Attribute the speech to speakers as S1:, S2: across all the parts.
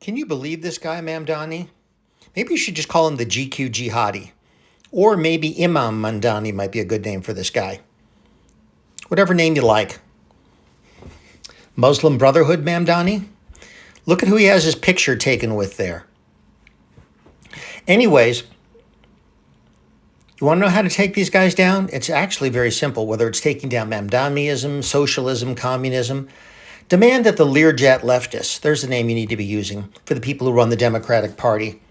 S1: Can you believe this guy, Mamdani? Maybe you should just call him the GQ Ji hadi. Or maybe Imam Mamdani might be a good name for this guy. Whatever name you like. Muslim Brotherhood Mamdani? Look at who he has his picture taken with there. Anyways, you want to know how to take these guys down? It's actually very simple, whether it's taking down Mamdonism, socialism, communism. Demand that the Learjet leftists, there's the name you need to be using for the people who run the Democratic Party,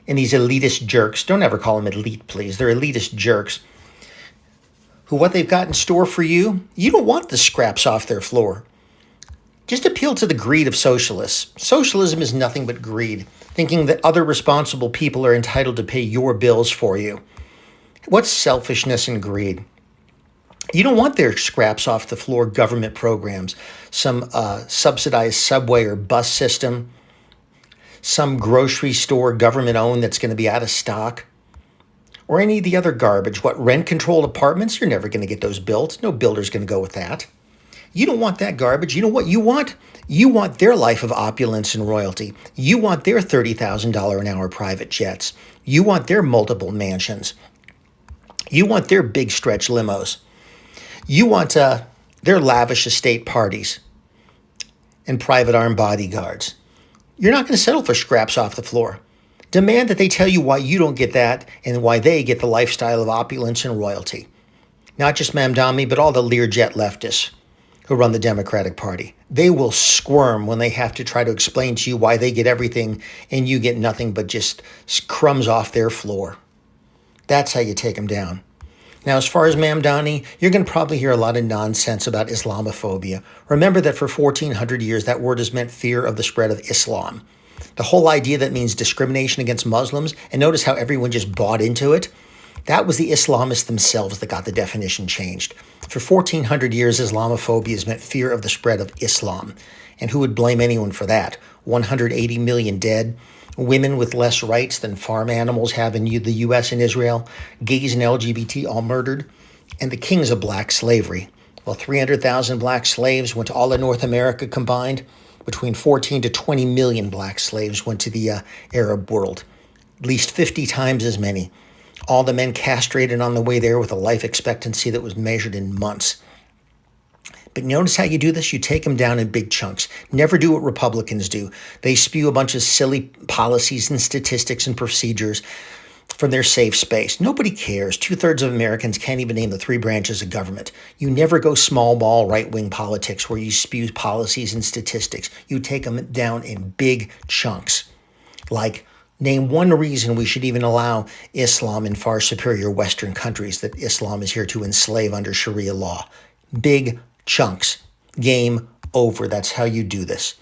S1: and these elitist jerks, don't ever call them elite, please. They're elitist jerks, who what they've got in store for you, you don't want the scraps off their floor. Just appeal to the greed of socialists. Socialism is nothing but greed, thinking that other responsible people are entitled to pay your bills for you. What's selfishness and greed? You don't want their scraps off the floor government programs, some subsidized subway or bus system, some grocery store government-owned that's going to be out of stock, or any of the other garbage. What, rent-controlled apartments? You're never going to get those built. No builder's going to go with that. You don't want that garbage. You know what you want? You want their life of opulence and royalty. You want their $30,000 an hour private jets. You want their multiple mansions. You want their big stretch limos. You want their lavish estate parties and private armed bodyguards. You're not going to settle for scraps off the floor. Demand that they tell you why you don't get that and why they get the lifestyle of opulence and royalty. Not just Mamdani, but all the Learjet leftists who run the Democratic Party. They will squirm when they have to try to explain to you why they get everything and you get nothing but just crumbs off their floor. That's how you take them down. Now, as far as Mamdani, you're going to probably hear a lot of nonsense about Islamophobia. Remember that for 1,400 years, that word has meant fear of the spread of Islam. The whole idea that means discrimination against Muslims, and notice how everyone just bought into it, that was the Islamists themselves that got the definition changed. For 1,400 years, Islamophobia has meant fear of the spread of Islam. And who would blame anyone for that? 180 million dead, women with less rights than farm animals have in the U.S. and Israel, gays and LGBT all murdered, and the kings of black slavery. Well, 300,000 black slaves went to all of North America combined. Between 14 to 20 million black slaves went to the Arab world. At least 50 times as many. All the men castrated on the way there with a life expectancy that was measured in months. But notice how you do this? You take them down in big chunks. Never do what Republicans do. They spew a bunch of silly policies and statistics and procedures from their safe space. Nobody cares. 2/3 of Americans can't even name the 3 branches of government. You never go small ball right-wing politics where you spew policies and statistics. You take them down in big chunks. Like, name one reason we should even allow Islam in far superior Western countries, that Islam is here to enslave under Sharia law. Big chunks. Game over. That's how you do this.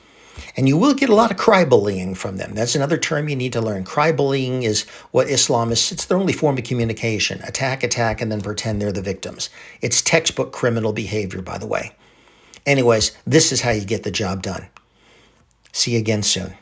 S1: And you will get a lot of cry-bullying from them. That's another term you need to learn. Cry-bullying is what Islamists, it's their only form of communication. Attack, and then pretend they're the victims. It's textbook criminal behavior, by the way. Anyways, this is how you get the job done. See you again soon.